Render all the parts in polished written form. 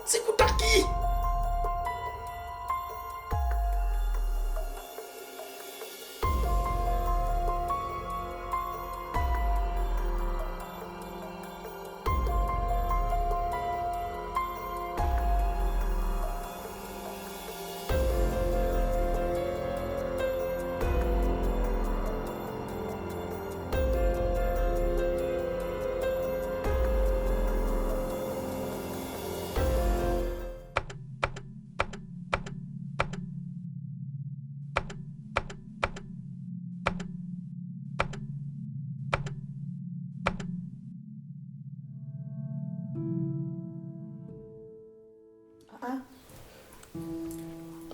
Sikutaki.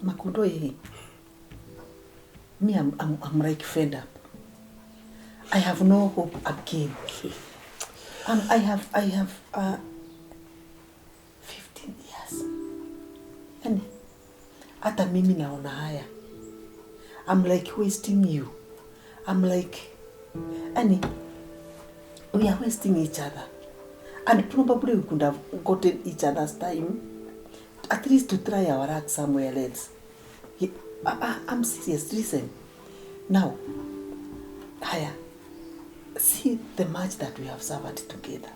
MAKOTHE, me, I'm like fed up. I have no hope again. I have 15 years. And hata mimi naona haya. I'm like wasting you. I'm like, and we are wasting each other. And probably we could have gotten each other's time, at least to try our luck somewhere else. I'm serious. Listen. Now, haya, see the match that we have suffered together.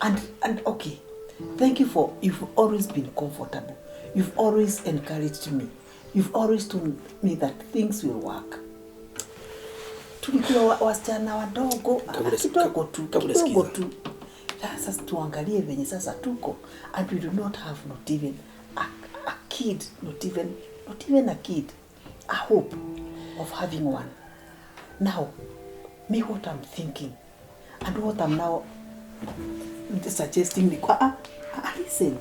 And okay, thank you for, you've always been comfortable. You've always encouraged me. You've always told me that things will work. Tulikuwa wasichana wadogo, kidogo tu. Sasa tuangalie venye sasa tuko, and we do not have not even a kid, not even a kid, a hope of having one. Now, me what I'm thinking, and what I'm now suggesting, listen,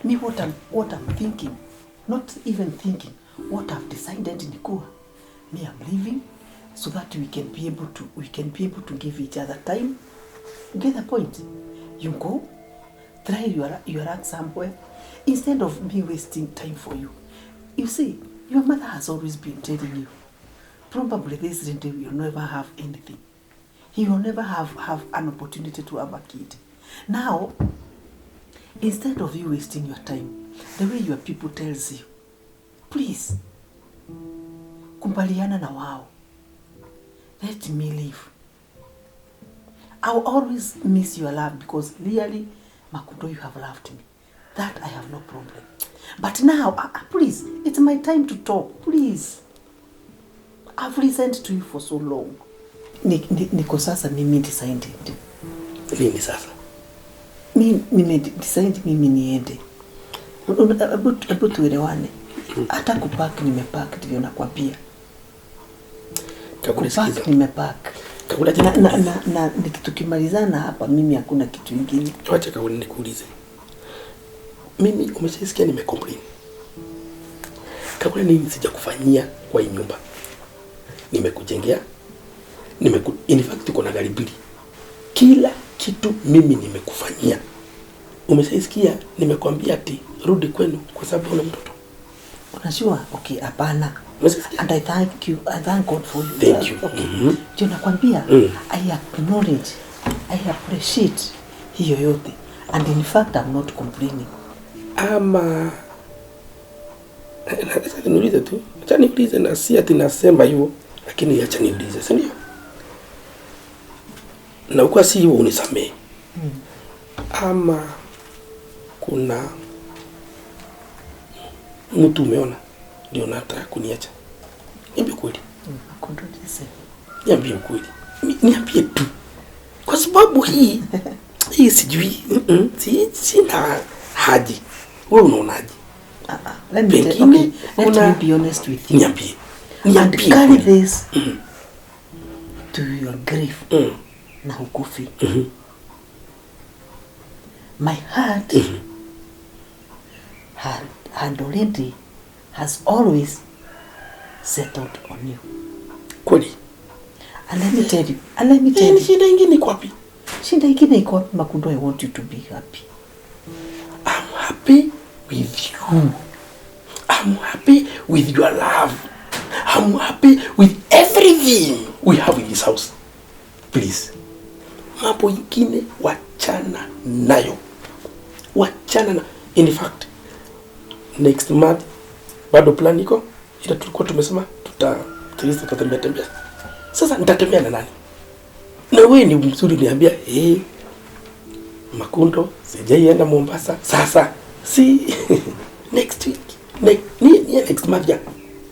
me what I'm thinking, not even thinking, what I've decided in Nikua, me I'm leaving, so that we can be able to give each other time. You get the point? You go, try your luck somewhere, instead of me wasting time for you. You see, your mother has always been telling you, probably this day you'll never have anything. You will never have an opportunity to have a kid. Now, instead of you wasting your time, the way your people tells you, please, kumbaliana na wao. Let me live. I'll always miss your love because really, MAKOTHE, you have loved me. That I have no problem. But now, please, it's my time to talk. Please. I've listened to you for so long. Niko sasa mimi decided. Nini sasa? Mimi decided mimi niende. Ebu tuelewane. Hata kupack nimepack ndivyo nakwambia. Kupack nimepack. Na tukimalizana hapa mimi hakuna kitu kingine. Acha Kagure nikuulize. Mimi umeshasikia nimecomplain. Kagure nini sijakufanyia kwa hii nyumba? Nimekujengea. In fact uko na gari mbili. Kila kitu mimi nimekufanyia. Umeshasikia nimekwambia ati rudi kwenu kwa sababu una mtoto. Unajua? Okay, hapana. And I thank you. I thank God for you. Thank you. Okay. Jo nakwambia, I acknowledge, I appreciate hiyo yote. And in fact, I'm not complaining. Ama acha niulize tu. Acha niulize na si ati nasema hivyo, lakini acha niulize, si ndio? Na uko si hivyo unisamee. Ama kuna mtu umeona ndio nataka kuniacha? Niambie kweli. Niambie kweli. Niambie tu. Kwa sababu hii sijui sina haji. Wewe unaonaje? Let me be honest with you. Niambie. And carry this to your grief. Na ukufi. My heart had already has always settled on you. Kweli. And let me tell you. Shida ingine iko wapi? Shida ingine iko wapi, MAKOTHE? I want you to be happy. I'm happy with you. I'm happy with your love. I'm happy with everything we have in this house. Please. Mambo ingine wachana nayo. Wachana na, in fact next month bado plan iko, ila tulikuwa tumesema tutatembea. Sasa nitatembea na nani? Na wewe ni mzuri niambia, Makundo sijaienda Mombasa. Sasa si next week, next month ya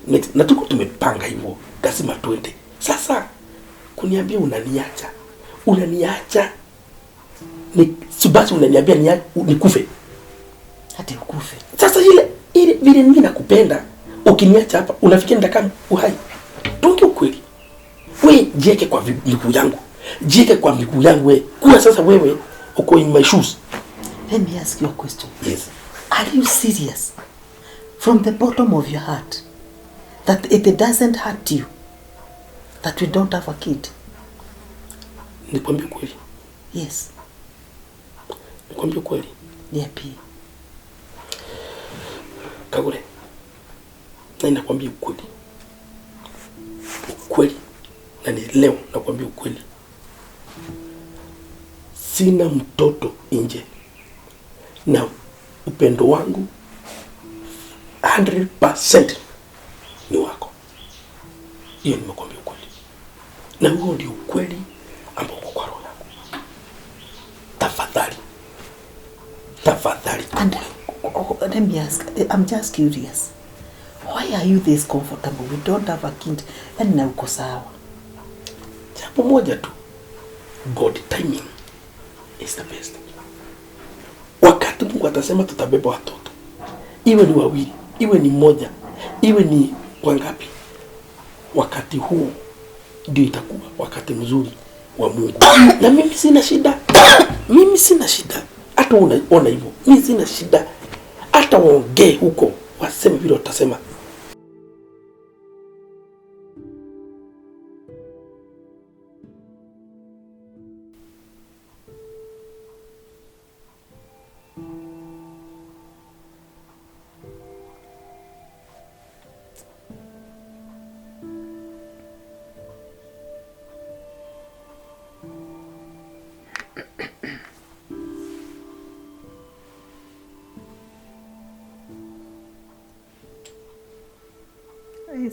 next, na tuko tumepanga hivyo lazima twende. Sasa kuniambia unaniacha ni subasi, unaniambia nikufe hadi ukufe. Sasa ile vile mimi nakupenda, ukiniacha hapa unafikia ndaka uhai. Tungi ukweli. Wewe jieke kwa miguu yangu. Jieke kwa miguu yangu wewe. Kwa sasa wewe uko in my shoes. Let me ask you a question. Yes. Are you serious from the bottom of your heart that it doesn't hurt you that we don't have a kid? Nikwambie kweli. Yes. Nikwambie kweli. Niambie. Kagure. Na nakwambia ukweli. Ukweli. Na ni leo nakwambia ukweli. Sina mtoto nje. Na upendo wangu 100% ni wako. Hiyo nimekwambia ukweli. Na huo ndio ukweli ambao uko kwa roho yangu. Tafadhali. And let me ask, I'm just curious. Why are you this comfortable? We don't have a kid and na uko sawa. Jambo moja tu. God timing is the best. Wakati Mungu atasema tutabeba watoto, iwe ni wawili, iwe ni mmoja, iwe ni wangapi, wakati huu ndio itakuwa wakati mzuri wa Mungu. Na mimi sina shida. Hata unaona hivyo. Mimi sina shida. Hata waongee huko, waseme vile watasema.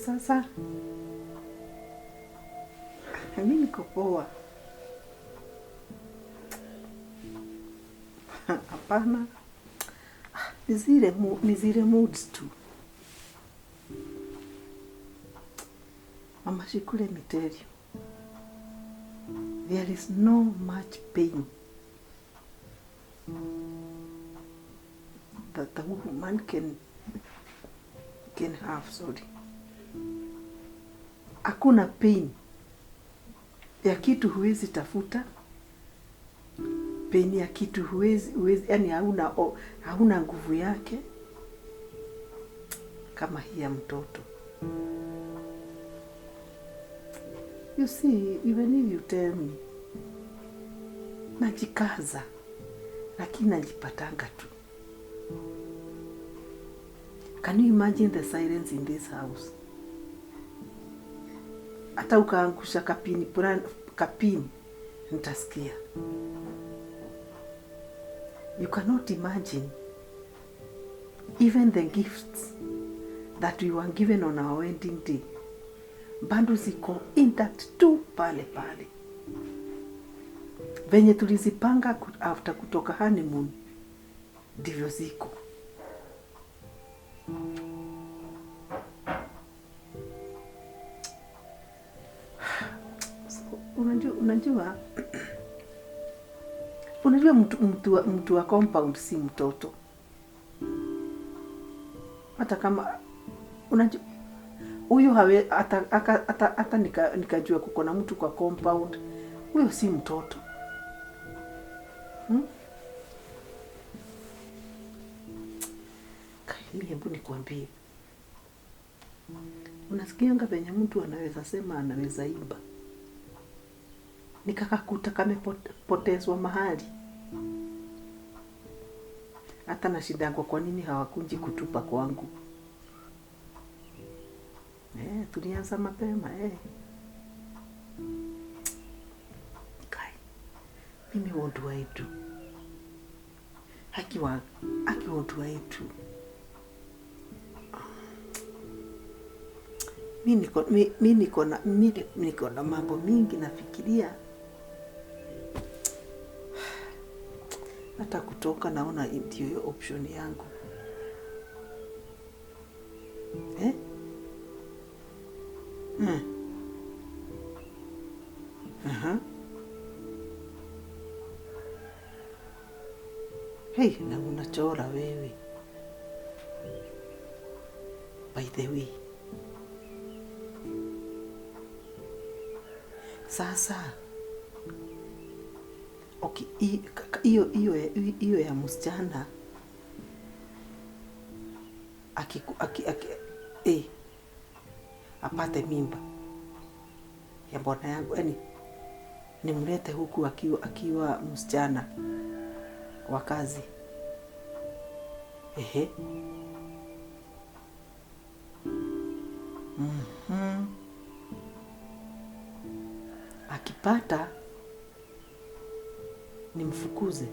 Sasa mimi niko poa. Hapana, ni zile moods tu. Mama Shikule, let me tell you, there is no much pain that the woman can have. Sorry. Hakuna pain ya kitu huwezi tafuta, pain ya kitu huwezi yani hauna nguvu yake kama hii ya mtoto. You see, even if you tell me, najikaza, lakini najipatanga tu. Can you imagine the silence in this house? Hata ukaangusha kapini nitasikia. You cannot imagine even the gifts that we were given on our wedding day. Bado ziko intact tu pale. Venye tulizipanga after kutoka honeymoon ndivyo ziko. Unajua mtu wa compound si mtoto. Hata kama unajua huyu hata nikajua kuko na mtu kwa compound, huyo si mtoto. Hebu nikwambie. Unasikianga venye mtu anaweza sema anaweza imba. Nikakakuta kamepotezwa mahali. Hata na shida kwa nini hawakunji kutupa kwangu. Tulianza mapema. Kai. Mimi what do I do? akiwa watu wetu. Mimi niko na mambo mingi nafikiria. Hata kutoka naona ndio hiyo option yangu. Hey, na unachora wewe. By the way, sasa okay, hiyo ya msichana apate mimba ya bwana yangu, yani nimlete huku akiwa msichana wa kazi. Akipata nimfukuze.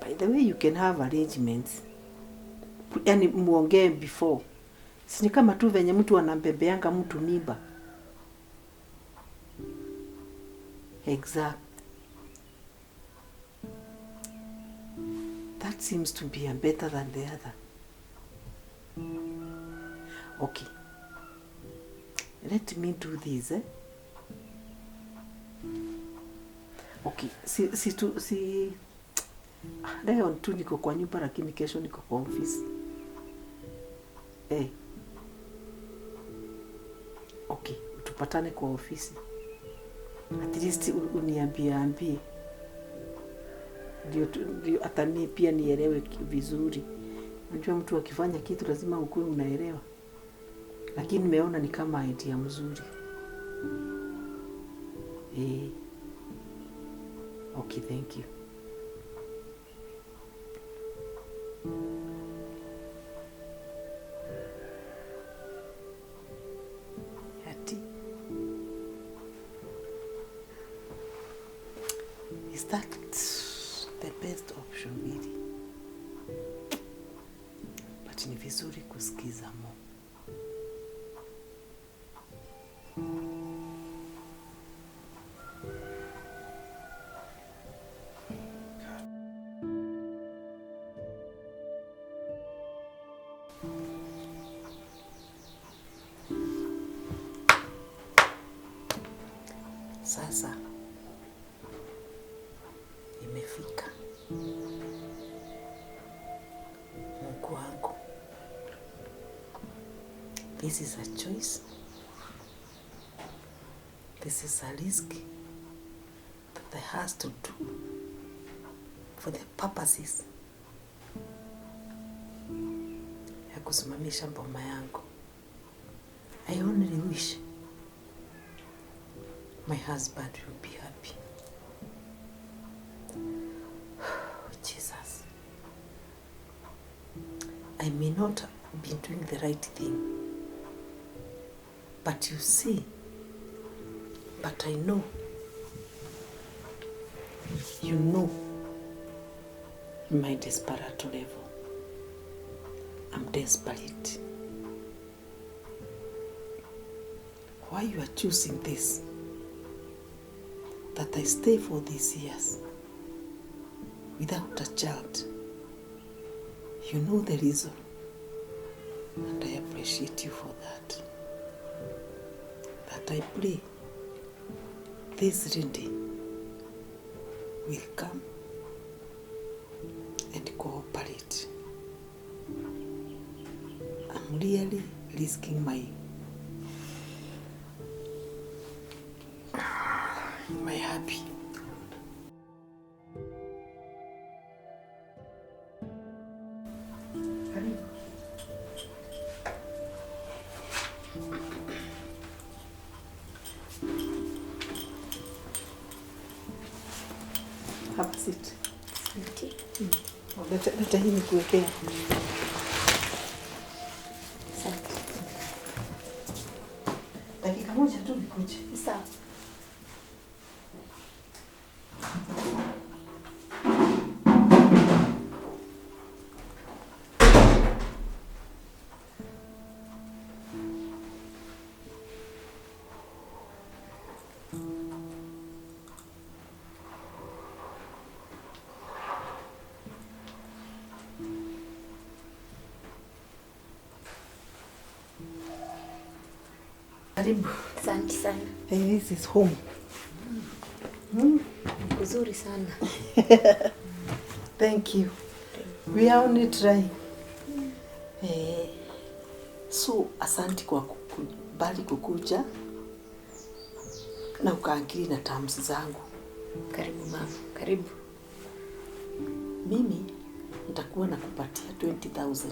By the way, you can have arrangements. Yani muongee before. Si kama tu venye mtu anambebeanga mtu mimba. Exact. That seems to be better than the other. Okay. Let me do this, Okay, leo tu niko kwa nyumba lakini kesho niko kwa ofisi. Okay, tupatane kwa ofisi. At least uniambie. Ndio hata mimi pia nielewe vizuri. Unajua mtu akifanya kitu lazima ukue unaelewa. Lakini nimeona ni kama idea mzuri. Okay, thank you. Is that the best option really? But ni vizuri kusikiza mo. Sasa imefika Mungu wangu. This is a choice. This is a risk that I has to do for the purposes ya kusimamisha mboma yangu. I only wish my husband will be happy. Jesus. I may not be doing the right thing, but you see, but I know, you know, in my desperate level, I'm desperate. Why you are choosing this? That I stay for these years without a child. You know the reason, and I appreciate you for that. That I pray this day will come and cooperate. I'm really risking my happy. Have a seat. Leta hii nikuwekea. Dakika moja tu nikuje. Sawa. Karibu. Asante sana. Hey, this is home. Uzuri sana. Thank you. We are only trying. So asante kwa kukubali kukuja na ukaangili na terms zangu. Karibu mama, karibu. Mimi nitakuwa nakupatia 20,000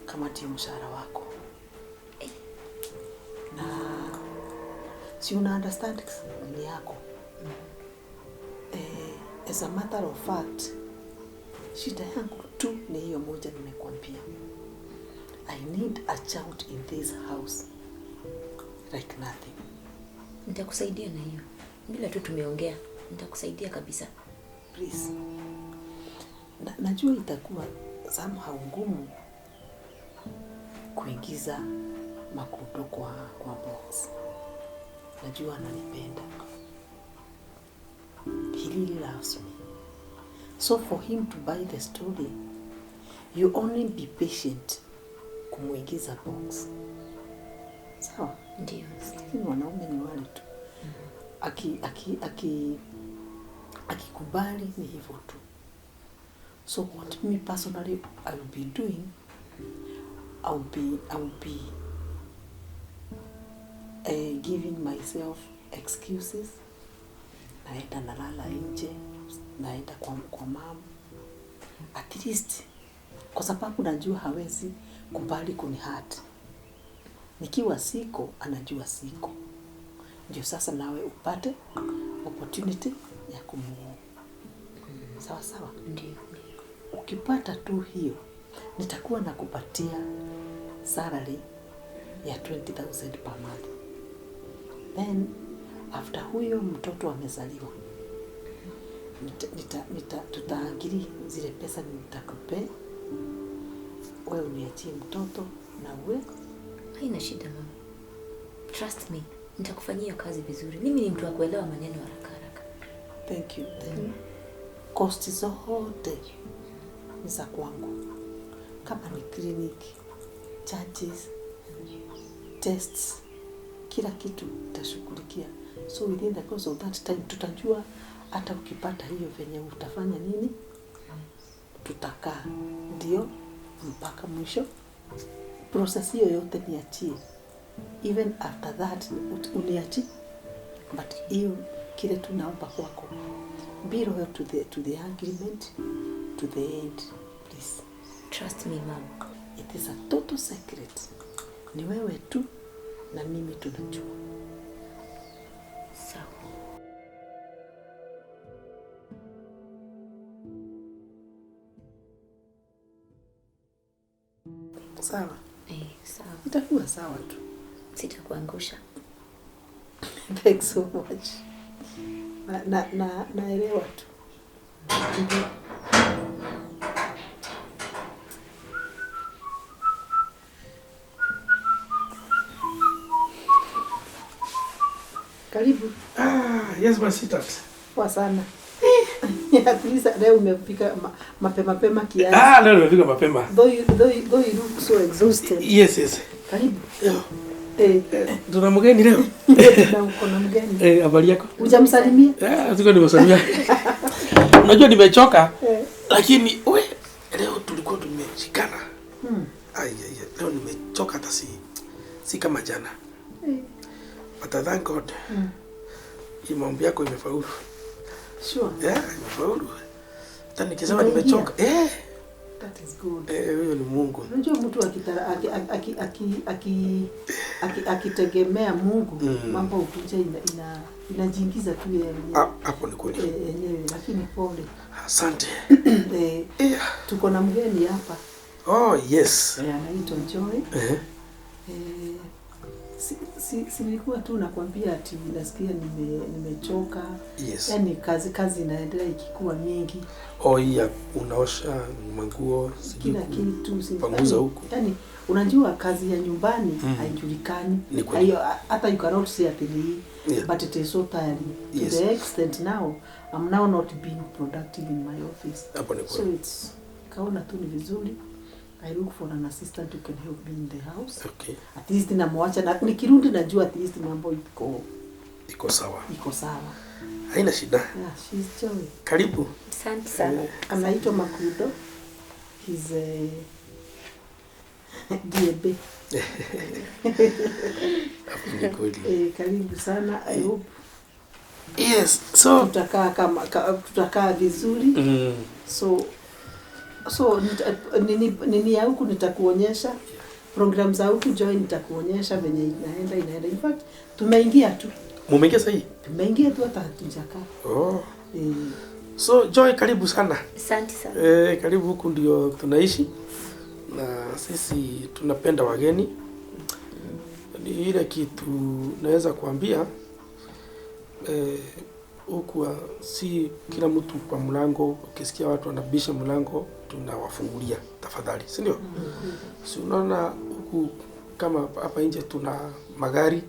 kama ndio mshahara wako. Na si una understand ni yako. As a matter of fact, shida yangu tu ni hiyo moja nimekuambia. I need a child in this house like nothing. Nitakusaidia na hiyo. Bila tu tumeongea, nitakusaidia kabisa. Please. Najua itakuwa somehow ngumu kuingiza Makoto kwa box. Najua ananipenda. He really loves me. So for him to buy the story, you only be patient kumuingiza box. Sawa? Ndio. Lakini wanaume ni wale tu. Akikubali ni hivyo tu. So what me personally I will be doing, I will be giving myself excuses. Naenda nalala nje, naenda kwa mama. At least kwa sababu najua hawezi kubali kunihurt. Nikiwa siko, anajua siko. Ndio sasa nawe upate opportunity ya kumuoa. Sawa sawa? Ndio. Ukipata tu hiyo, nitakuwa nakupatia salary ya 20,000 per month. Then after huyo mtoto amezaliwa, tutaangili zile pesa nitakupe. Wewe uniachie mtoto na uwe. Haina shida mama. Trust me, nitakufanyia kazi vizuri. Mimi ni mtu wa kuelewa maneno haraka. Thank you. Cost zote ni za kwangu. Kama ni clinic, charges, tests, kila kitu tutashughulikia. So within the course of that time tutajua hata ukipata hiyo venye utafanya nini. Tutakaa ndio mpaka mwisho. Process hiyo yote niachie. Even after that uniachie. But hiyo kile tunaomba kwako. Be loyal to the agreement to the end, please. Trust me mom. It is a total secret. Ni wewe tu na mimi tunajua. Sawa. Sawa? Sawa. Itakuwa sawa tu. Sitakuangusha. Thanks so much. Naelewa tu. Karibu. Yes, my sweetheart. Poa sana. Please, leo umefika mapema kiasi. Leo nimefika mapema. Though you look so exhausted. Yes. Karibu. Tuna mgeni leo. Na uko na mgeni. Habari yako? Hujamsalimia? Siko nimesalimia. Unajua nimechoka. Lakini leo tulikuwa tumeshikana. Leo nimechoka hata si kama jana. But I thank God. Hii maombi yako imefaulu. Sure. Imefaulu. Hata nikisema nimechoka. That is good. Huyo ni Mungu. Unajua mtu akitegemea Mungu, mambo ukija inajiingiza tu yeye. Hapo ni kweli. Yenyewe, lakini pole. Asante. Tuko na mgeni hapa. Oh, yes. Anaitwa Joy. Nilikuwa tu nakwambia ati nasikia nimechoka. Yes. Yaani kazi inaendelea ikikuwa mingi. Unaosha manguo, kila kitu panguza huko. Yaani unajua kazi ya nyumbani haijulikani. Hata you cannot say at but it is so tiring. Yes. To the extent now I'm now not being productive in my office. Hapo ni so it's kaona tu ni vizuri I look for an assistant who can help me in the house. Okay. At least namwacha na nikirudi najua at least mambo iko sawa. Iko sawa. Haina shida. Yeah, she's Joy. Karibu. Asante sana. Anaitwa Makudo. He's a DB. Karibu sana. I hope. Yes, so tutakaa vizuri. So nini ya huku nitakuonyesha. Program za huku Joy nitakuonyesha venye inaenda. In fact, tumeingia tu. Mumeingia sasa hii? Tumeingia tu hata hatujakaa. So Joy, karibu sana. Asante sana. Karibu, huku ndio tunaishi. Na sisi tunapenda wageni. Ni ile kitu naweza kuambia huku si kila mtu kwa mlango, ukisikia watu wanabisha mlango tunawafungulia tafadhali, si ndio? Si unaona huku kama hapa nje tuna magari,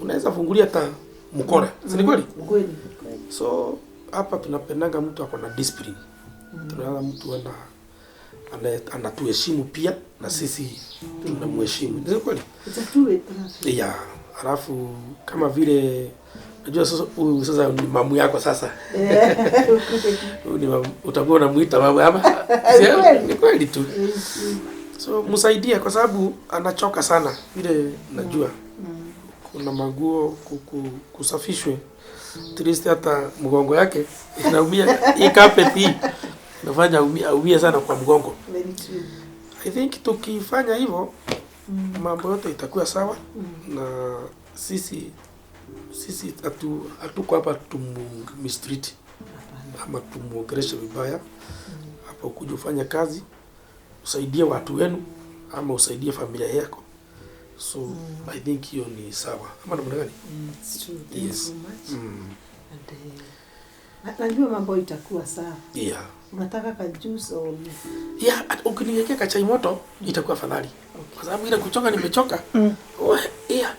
unaweza fungulia hata mkora, si ni kweli? Kweli. So hapa tunapendanga mtu ako na discipline. Tunaona mtu anatuheshimu pia na sisi tunamheshimu. Ni kweli? Yeah, alafu kama vile najua sasa ni mamu yako sasa. Utakuwa unamuita mama ama? Ni kweli tu. So msaidie kwa sababu anachoka sana vile najua. Kuna maguo kusafishwe. Triste hata mgongo yake inaumia. Hii carpet hii inafanya aumie sana kwa mgongo. I think tukifanya hivyo mambo yote itakuwa sawa. Na sisi hatuko hapa tumistreet ama tumuongeleshe vibaya. Hapa ukuja ufanye kazi, usaidie watu wenu ama usaidie familia yako. So I think hiyo ni sawa. Ama namna gani? It's true. Thank you so much. And najua mambo itakuwa sawa. Yeah. Unataka ka juice au yeah, ukiniwekea kachai moto itakuwa afadhali. Okay. Kwa sababu ile kuchoka nimechoka. Yeah.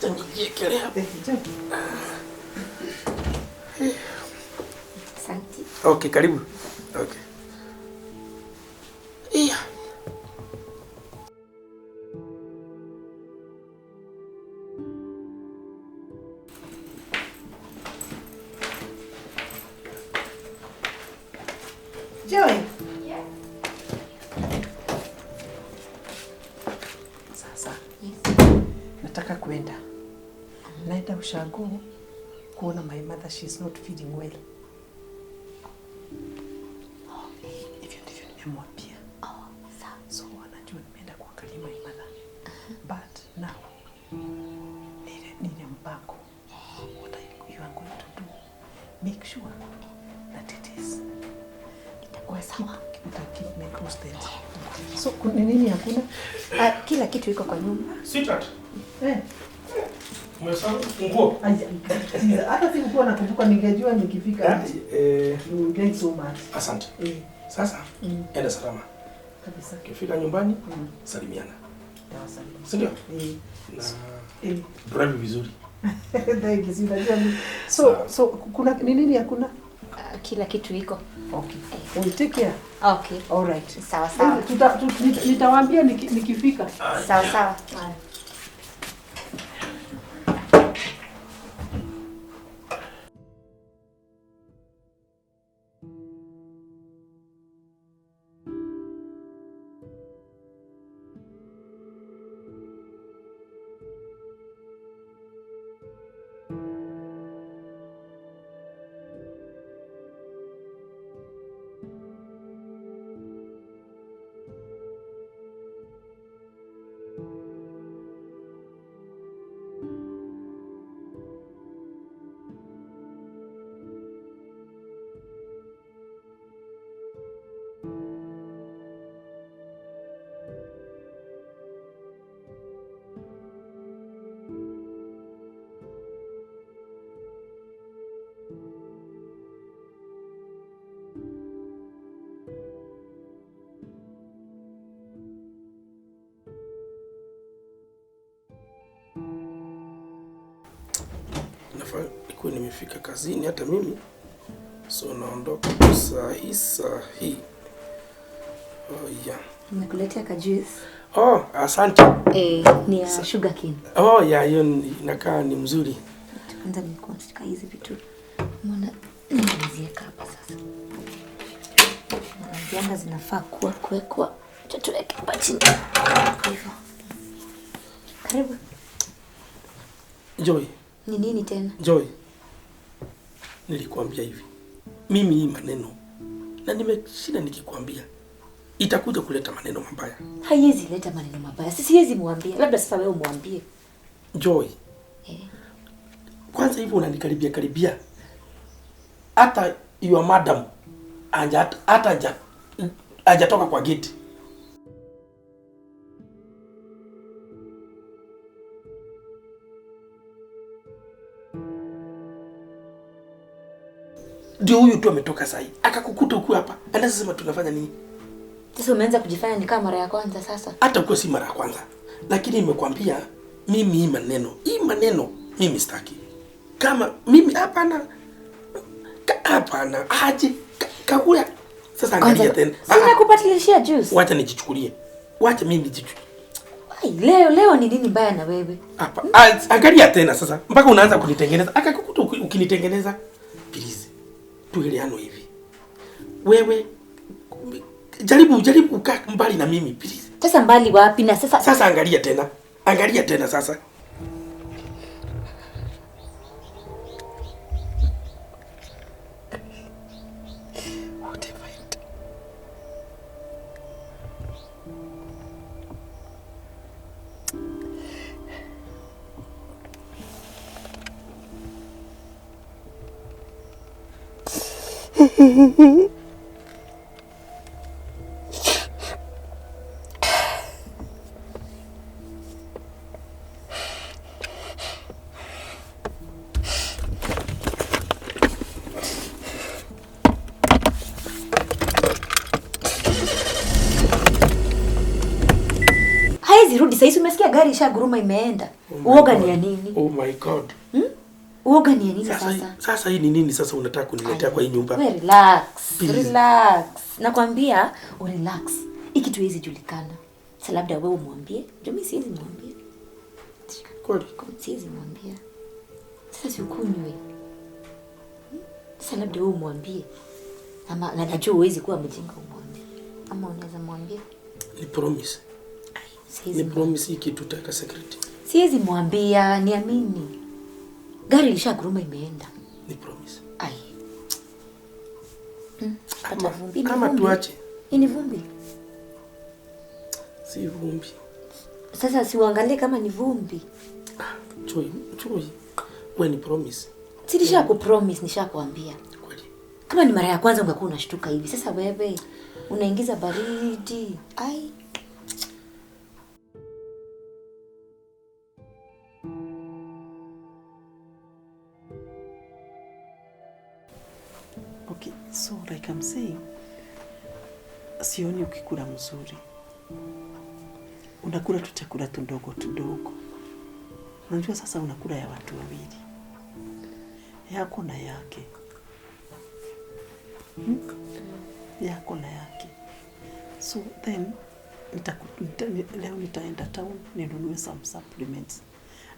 Tanijiekelea. Asante. Okay, karibu. Okay. Yeah. Joy. Yeah. Sasa. Yes. Nataka kwenda. Naenda ushago kuona my mother, she's not feeling well. Hivyo ndivyo nimemwambia. So anajua nimeenda kuangalia my mother. But now, nile mpango. What you are going to do, make sure that it is itakuwa sawa. Keep me posted. So nini hakuna? Kila kitu iko kwa nyumba. Sweetheart. Umesahau funguo? Hata sikuwa nakumbuka, ningejua nikifika. Thank so much. Asante. Sasa enda salama. Kabisa. Ukifika nyumbani salimiana. Si ndio? Na drive vizuri. Thank you. So kuna nini hakuna? Kila kitu iko. Okay. We'll take care. Okay. All right. Sawa sawa. Nitawaambia nikifika. Sawa sawa. Nilikuwa nimefika kazini hata mimi. So naondoka saa hii. Oh yeah. Nimekuletea ka juice. Oh, asante. Ni ya sugar cane. Oh, ya hiyo inakaa ni mzuri. Kwanza nikuonyesha hizi vitu. Mbona nimeziweka hapa sasa? Zianga zinafaa kuwekwa. Tuweke hapa chini. Hivyo. Karibu. Joy. Ni nini tena? Joy. Nilikwambia hivi. Mimi hii maneno na nimeshinda nikikwambia itakuja kuleta maneno mabaya. Haiwezi leta maneno mabaya. Siwezi muambie. Labda sasa wewe muambie. Joy. Kwanza hivi unanikaribia. Hata your madam hajatoka kwa gate. Ndio huyu tu ametoka sasa. Akakukuta huku hapa. Anasema tunafanya nini? Sasa umeanza kujifanya ni kama mara ya kwanza sasa. Hata uko si mara ya kwanza. Lakini nimekwambia mimi hii maneno mimi sitaki. Kama mimi hapana aje Kagure. Sasa angalia tena. Sina kupatilishia juice. Wacha nijichukulie. Wacha mimi nijichukulie. Leo ni nini mbaya na wewe? Hapa. Angalia tena sasa. Mpaka unaanza kunitengeneza. Akakukuta ukinitengeneza. Please. Tueleane hivi. Wewe jaribu kukaa mbali na mimi please. Sasa mbali wapi na sasa? Sasa angalia tena. Angalia tena sasa. Rudi sasa, umesikia gari ishaguruma imeenda. Uoga ni ya nini? Oh my God. Uoga ni ya nini sasa? Sasa hii ni nini sasa unataka kuniletea kwa hii nyumba? Wewe relax. Relax. Nakwambia relax. Hiki tu hizi julikana. Sasa labda wewe umwambie. Ndio mimi siwezi mwambie. Kweli? Siwezi mwambie. Sasa si ukunywe. Sasa labda wewe umwambie. Ama najua huwezi kuwa mjinga umwambie. Ama unaweza mwambie. Ni promise. Ni promise hiki tutaka secret. Siwezi mwambia, niamini. Gari ilishaguruma imeenda. Ni promise. Ai. Kama tuache. Ni vumbi. Si vumbi. Sasa siuangalie kama ni vumbi. Joy. Wewe ni promise. Si nishakupromise, nishakwambia. Kweli. Kama ni mara ya kwanza ungekuwa unashtuka hivi. Sasa wewe unaingiza baridi. Ai. Okay, so like I'm saying, sioni ukikula mzuri. Unakula tu chakula tudogo. Unajua sasa unakula ya watu wawili. Yako na yake. Yako na yake. So then leo nitaenda town ninunue some supplements.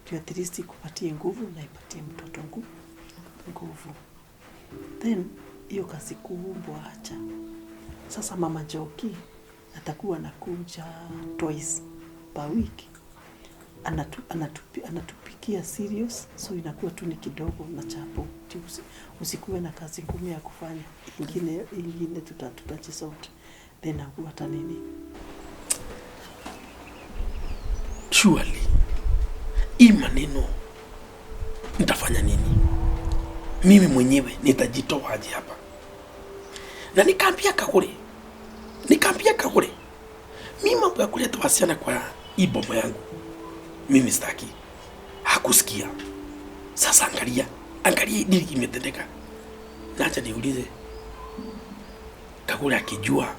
To at least kupatie nguvu na ipatie mtoto nguvu. Then hiyo kazi kubwa acha. Sasa mama Joki atakuwa anakuja twice per week. Anatupikia serious, so inakuwa tu ni kidogo na chapo. Usikuwe na kazi ngumu ya kufanya. Ingine tutajisort. Then hata nini? Surely. Hii maneno nitafanya nini? Mimi mwenyewe nitajitoa aje hapa. Na nikaambia Kagure. Mimi mambo ya kuleta wasichana kwa hii bomba yangu. Mimi sitaki. Hakusikia. Sasa angalia nini kimetendeka. Na acha niulize. Kagure akijua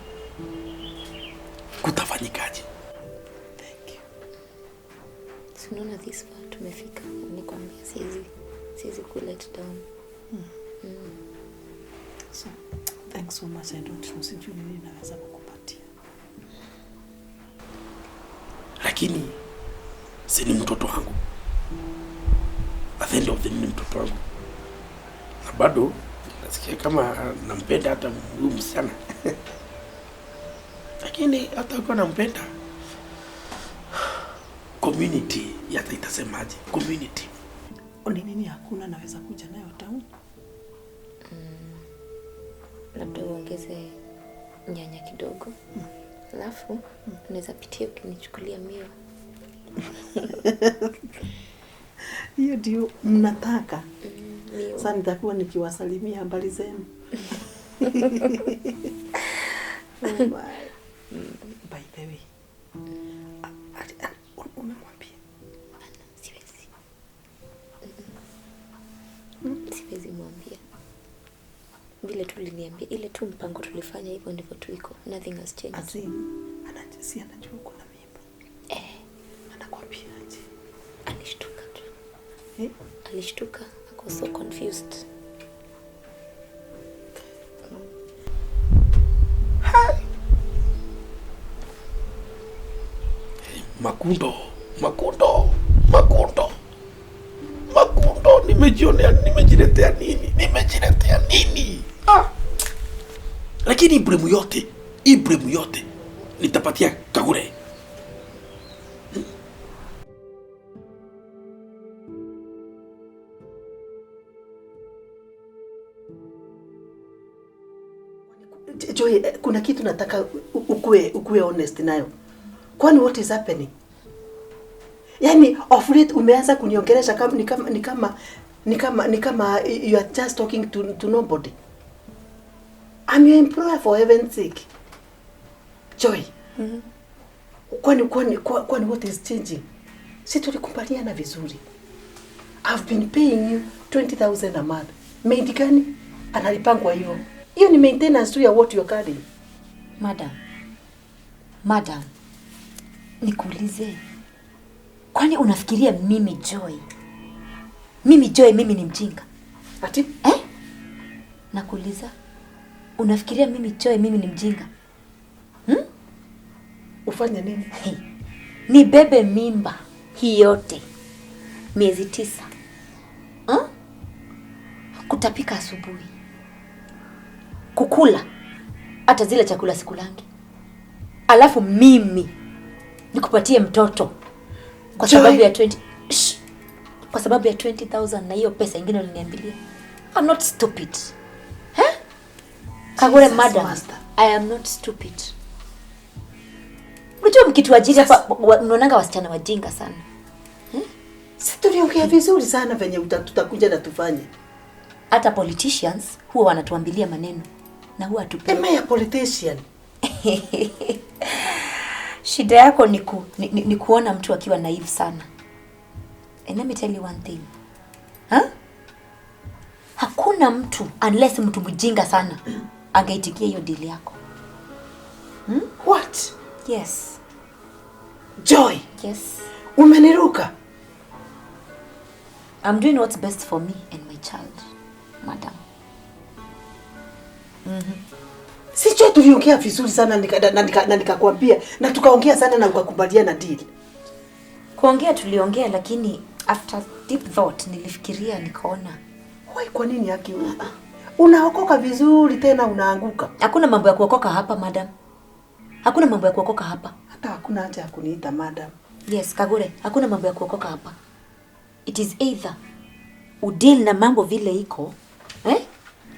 kutafanyikaje? Thank you. Unaona this far tumefika. Nikwambia siwezi ku let down. So, thanks so much. I don't know sijui nini naweza kukupatia. Lakini si ni mtoto wangu. At the end of the day ni mtoto wangu. Na bado nasikia kama nampenda hata huyu msichana. Lakini hata ukiwa nampenda, community yata itasemaje? Community. Ni nini hakuna naweza kuja nayo town? Labda uongeze nyanya kidogo. Alafu unaweza pitia ukinichukulia mio. Hiyo ndio mnataka. Sasa nitakuwa nikiwasalimia habari zenu. By the way. Umemwambia? Siwezi. Siwezi mwambia. Vile tuliniambia, ile tu mpango tulifanya, hivyo ndivyo tuiko. Nothing has changed. Anajisi anajua uko na mimba. Anakwambia aje? Alishtuka tu. Alishtuka. I was so confused. Makundo, nimejiletea nini? Lakini Ibrahimu yote nitapatia Kagure. Joy, kuna kitu nataka ukue honest nayo. Kwani what is happening? Yaani of late umeanza kuniongelesha kama ni kama you are just talking to nobody. I'm your employer for heaven's sake. Joy. Kwani what is changing? Si tulikubaliana vizuri. I've been paying you 20,000 a month. Maid gani analipangwa hivyo? Hiyo ni maintenance tu ya what you're carrying. Madam. Nikuulize. Kwani unafikiria mimi Joy mimi ni mjinga? Ati? Nakuuliza. Unafikiria mimi ni mjinga? Ufanye nini? Nibebe mimba hii yote. Miezi 9. Kutapika asubuhi. Kukula hata zile chakula sikulangi. Alafu mimi nikupatie mtoto kwa sababu ya 20,000 na hiyo pesa nyingine uliniambilia. I'm not stupid. Kagure madam, master. I am not stupid. Unajua mkituajiri hapa mnaonanga wasichana wajinga sana. Sisi tuliongea vizuri sana venye tutakuja na tufanye. Hata politicians huwa wanatuambilia maneno na huwa hatupewi. Am I a politician? Shida yako ni kuona mtu akiwa naive sana. And let me tell you one thing. Hakuna mtu unless mtu mjinga sana angeitikia hiyo deal yako. What? Yes. Joy. Yes. Umeniruka. I'm doing what's best for me and my child, madam. Sijui tuliongea vizuri sana nikakwambia na tukaongea sana na ukakubaliana deal. Kuongea tuliongea, lakini after deep thought nilifikiria nikaona. Why, kwa nini yake unaokoka vizuri tena unaanguka? Hakuna mambo ya kuokoka hapa madam. Hakuna mambo ya kuokoka hapa. Hata hakuna haja ya kuniita madam. Yes, Kagure, hakuna mambo ya kuokoka hapa. It is either udeal na mambo vile iko,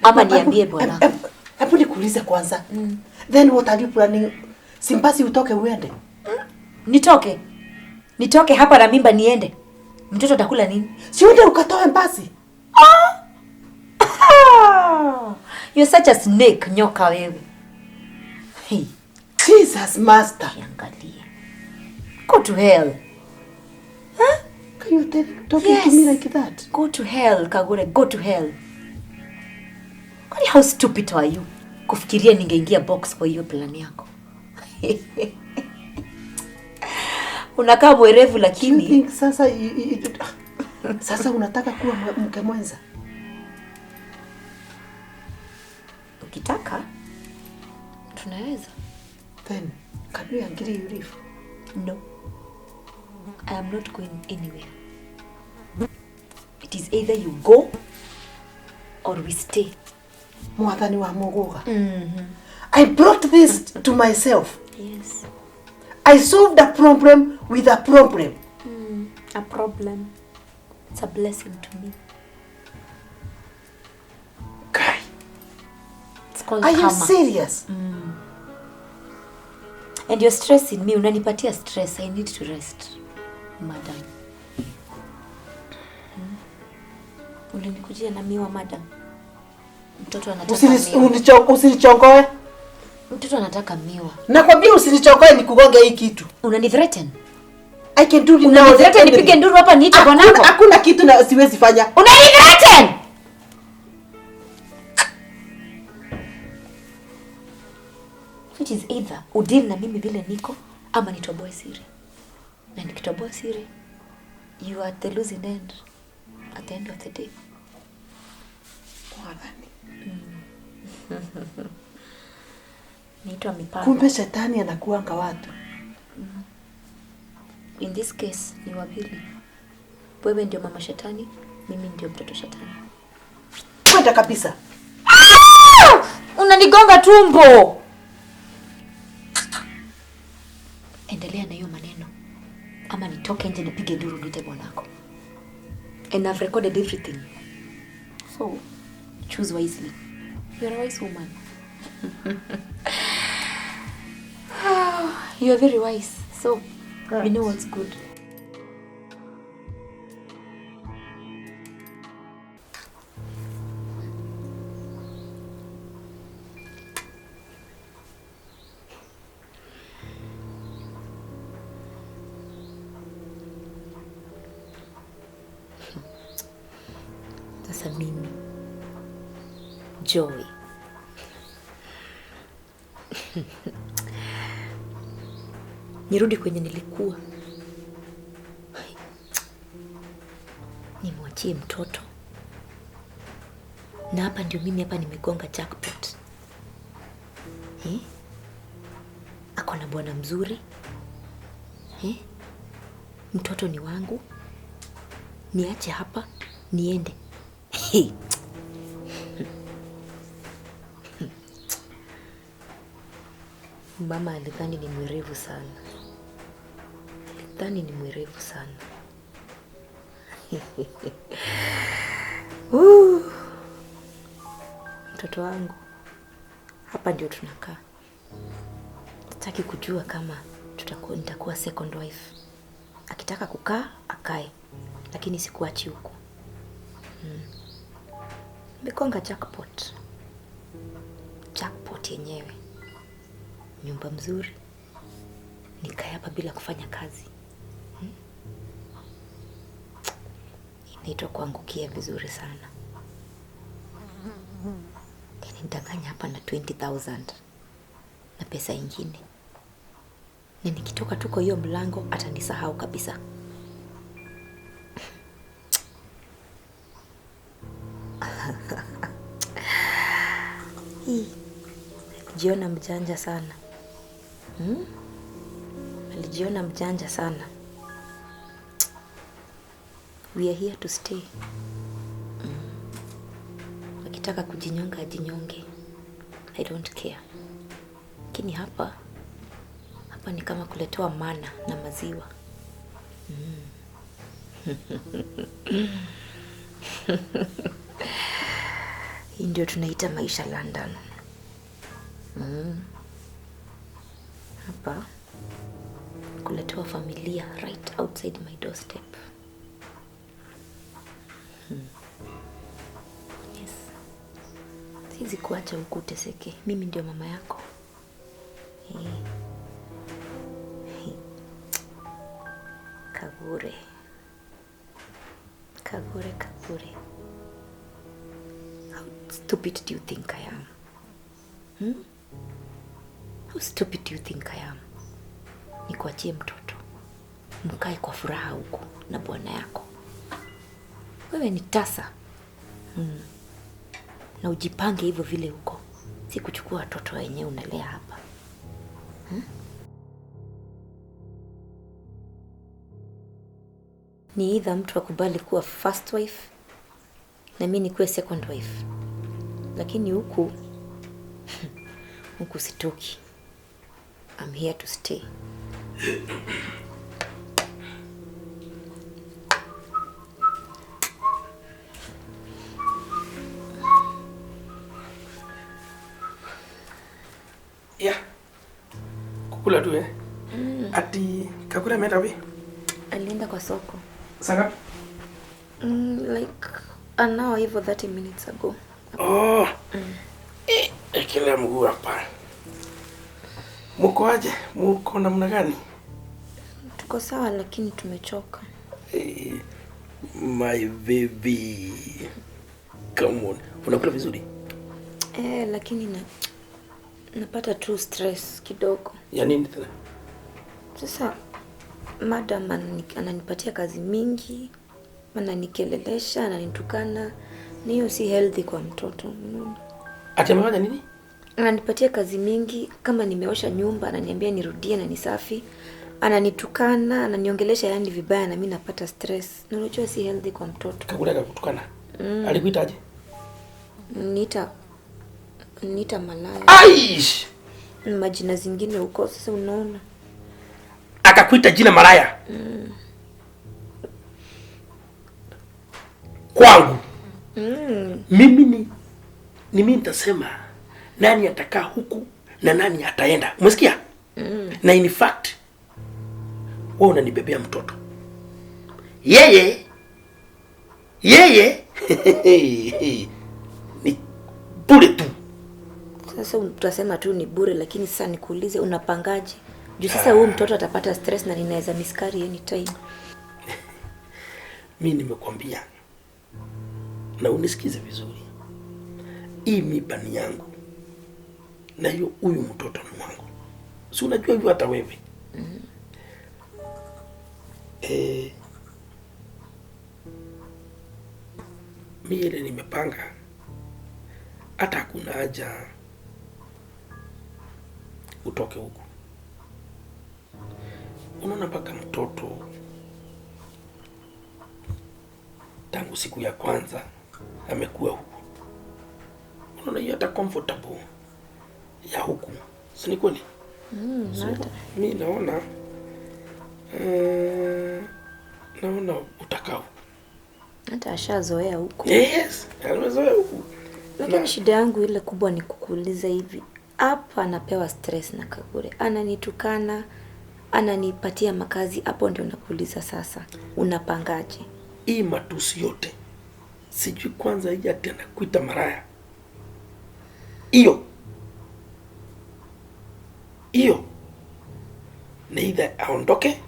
ama niambie bwana. Hapo nikuulize kwanza. Then what are you planning? Simpasi utoke uende? Nitoke hapa na mimba niende. Mtoto atakula nini? Si uende ukatoe mbasi. You're such a snake, nyoka wewe. Hey, Jesus master. Angalia. Go to hell. Can you talking to me like that? Go to hell, Kagure, go to hell. Kwani how stupid are you? Kufikiria ningeingia box kwa hiyo plan yako. Unakaa mwerevu lakini sasa unataka kuwa mke mwenza. Ukitaka tunaweza. Then can you agree you leave? No. I am not going anywhere. It is either you go or we stay. Mwathani wa Muguga. I brought this to myself. Yes. I solved a problem with a problem. A problem. It's a blessing to me. Guy. It's called Are karma. you serious? And you're stressing me. Unanipatia stress. I need to rest, madam. Ulinikujia na miwa, madam. Mtoto anataka miwa. Usinichongoe. Mtoto anataka miwa. Nakwambia usinichongoe nikugonge hii kitu. Unanithreaten? I can do it now. Unanithreaten nipige nduru hapa niite bwanako? Hakuna kitu na siwezi fanya. Unanithreaten? Which is either udeal na mimi vile niko ama nitoboe siri. Na nikitoboa siri, you are the losing end at the end of the day. Niitwa mipango. Kumbe shetani anakuanga watu. In this case ni wawili. Wewe ndio mama shetani, mimi ndio mtoto shetani. Kwenda kabisa. Unanigonga tumbo. Endelea na hiyo maneno. Ama nitoke nje nipige nduru niite bwanako. And I've recorded everything. So, choose wisely. You're a wise woman. You're very wise. So, you know what's good. Sasa mimi Joy nirudi kwenye nilikuwa, nimwachie mtoto, na hapa ndio mimi hapa nimegonga jackpot. Ako na bwana mzuri, mtoto ni wangu, niache hapa niende. Mama alidhani ni mwerevu sana. Alidhani ni mwerevu sana. Mtoto wangu, hapa ndio tunakaa. Sitaki kujua kama nitakuwa second wife. Akitaka kukaa, akae. Lakini sikuachi huko. Nimegonga jackpot. Jackpot yenyewe. Nyumba mzuri. Nikae hapa bila kufanya kazi. Inaitwa kuangukia vizuri sana. Nitanganya hapa na 20,000 na pesa ingine. Na nikitoka tuko hiyo mlango atanisahau kabisa. Alijiona mjanja sana. Alijiona mjanja sana. We are here to stay. Akitaka kujinyonga ajinyonge. I don't care. Lakini hapa ni kama kuletewa mana na maziwa. Hii ndio tunaita maisha London. Hapa kuletewa familia right outside my doorstep. Yes. Siwezi kuacha huku uteseke. Mimi ndio mama yako. Kagure. Kagure, Kagure. How stupid do you think I am? How stupid do you think I am? Nikuachie mtoto. Mkae kwa furaha huko na bwana yako. Wewe ni tasa. Na ujipange hivyo vile huko. Si kuchukua watoto wenyewe unalea hapa. Ni either mtu akubali kuwa first wife na mimi nikuwe second wife. Lakini huku sitoki. I'm here to stay. Yeah. Kukula tu Ati Kagure ameenda wapi? Alienda kwa soko. Sanga? Like an hour hivyo 30 minutes ago. Oh. Kile mguu hapa. Mko aje? Mko namna gani? Tuko sawa lakini tumechoka. My baby. Come on. Unakula vizuri? Lakini napata tu stress kidogo. Ya nini tena? Sasa madam ananipatia kazi mingi, ananikelelesha, ananitukana. Hiyo si healthy kwa mtoto. Ati amefanya nini? Ananipatia kazi mingi, kama nimeosha nyumba ananiambia nirudie na ni safi. Ananitukana, ananiongelesha yani vibaya na mimi napata stress. Unajua si healthy kwa mtoto. Kagure akakutukana. Alikuitaje? Nita malaya. Aish! Majina zingine huko sasa unaona. Akakuita jina malaya? Kwangu. Mimi ni mimi nitasema nani atakaa huku na nani ataenda. Umesikia? Na in fact wewe unanibebea mtoto. Yeye ni bure tu. Sasa utasema tu ni bure, lakini sasa nikuulize unapangaje? Juu sasa huyu mtoto atapata stress na ninaweza miscarry anytime. Mimi nimekwambia na unisikize vizuri. Hii miba ni yangu. Na hiyo huyu mtoto ni wangu. Si unajua hivyo hata wewe. Mimi ile nimepanga hata hakuna haja utoke huku. Unaona mpaka mtoto tangu siku ya kwanza amekuwa huku. Unaona hiyo hata comfortable ya huku. Si ni kweli? So, mimi naona utakao. Hata ashazoea huko. Yes, amezoea huku. Lakini shida yangu ile kubwa ni kukuuliza hivi. Hapa anapewa stress na Kagure. Ananitukana, ananipatia makazi, hapo ndio nakuuliza sasa. Unapangaje? Hii matusi yote. Sijui kwanza hii ati anakuita maraya. Hiyo ni either aondoke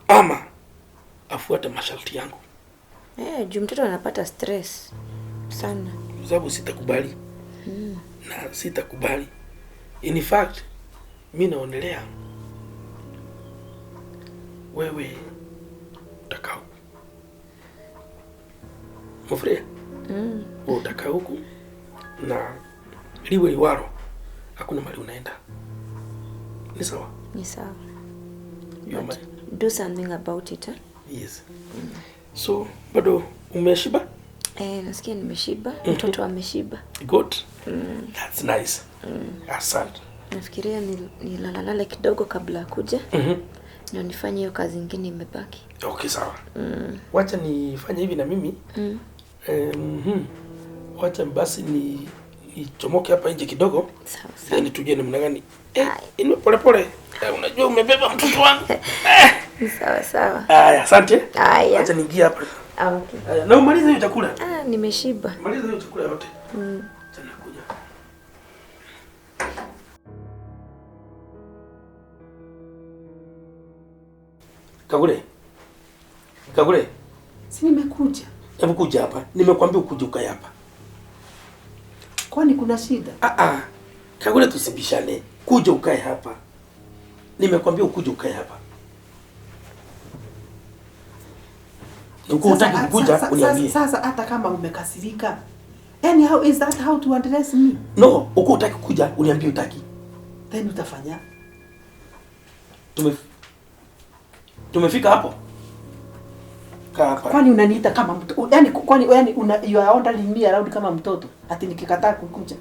ama afuate masharti yangu. Juu mtoto anapata stress sana. Sababu sitakubali. Na sitakubali. In fact, mimi naonelea wewe utakaa huku. Mfreya? Wewe utakaa huku na liwe liwaro. Hakuna mahali unaenda. Ni sawa? Ni sawa. Do something about it, Yes. So, bado umeshiba? Nasikia nimeshiba. Mtoto ameshiba. Good. That's nice. Asante. Nafikiria nilalala kidogo kabla kuja. Ndio nifanye hiyo kazi nyingine imebaki. Okay, sawa. Wacha nifanye hivi na mimi. Wacha basi nichomoke hapa nje kidogo. Sawa sawa. Ili tujue namna gani. Inwe pole pole. Unajua umebeba mtoto wangu. Sawa sawa. Haya, asante. Haya. Acha niingie hapa. Okay. Na umalize hiyo chakula. Nimeshiba. Maliza hiyo chakula yote. Acha nakuja. Kagure. Si nimekuja. Hebu kuja hapa. Nimekwambia ukuje ukae hapa. Kwani kuna shida? Kagure, tusibishane. Kuja ukae hapa. Nimekwambia ukuje ukae hapa. Ukutaki kukuja uniambie. Sasa hata kama umekasirika. Yani how is that how to address me? No, ukutaki kuja uniambie utaki. Then utafanya. Tumefika hapo. Kwani unaniita kama mtoto? Kwani you are ordering me around kama mtoto? Ati nikikataa kukuja.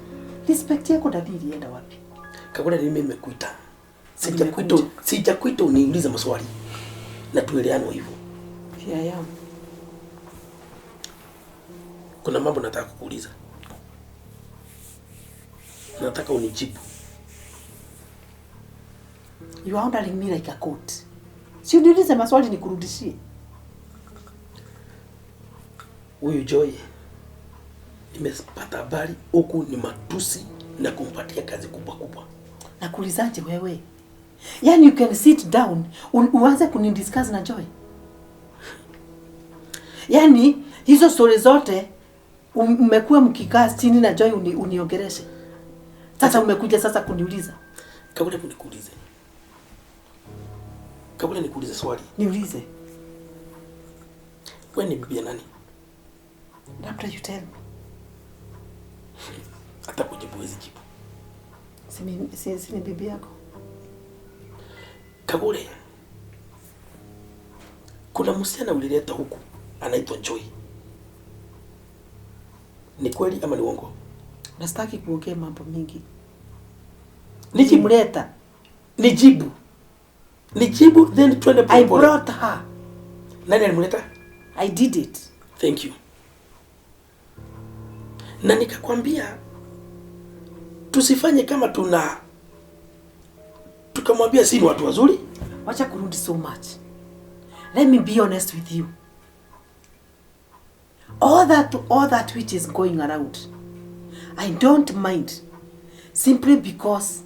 Respect yako dadi ilienda wapi? Kagure mimi nimekuita. Sijakuita uniulize maswali. Na tueleane hivyo. Here I am. Kuna mambo nataka kukuuliza. Nataka unijibu. You are ordering me like a coat. Si uniulize maswali nikurudishie. Huyu Joy nimepata habari huku ni matusi na kumpatia kazi kubwa. Nakuulizaje wewe? Yaani you can sit down uanze kunidiscuss na Joy. Yaani hizo story zote umekuwa mkikaa chini na Joy uniongereshe. Sasa umekuja sasa kuniuliza. Kabla nikuulize. Kabla nikuulize swali. Niulize. Wewe ni bibi nani? Labda you tell me. Hata kujibu hizi jibu. Si ni bibi yako. Kagure. Kuna msichana ulileta huku anaitwa Joy. Ni kweli ama ni uongo? Nastaki kuongea mambo mingi. Nijimleta. Nijibu then twende pole. I brought her. Nani alimleta? I did it. Thank you. Na nikakwambia tusifanye kama tukamwambia si watu wazuri. Wacha kurudi so much. Let me be honest with you. All that which is going around, I don't mind, simply because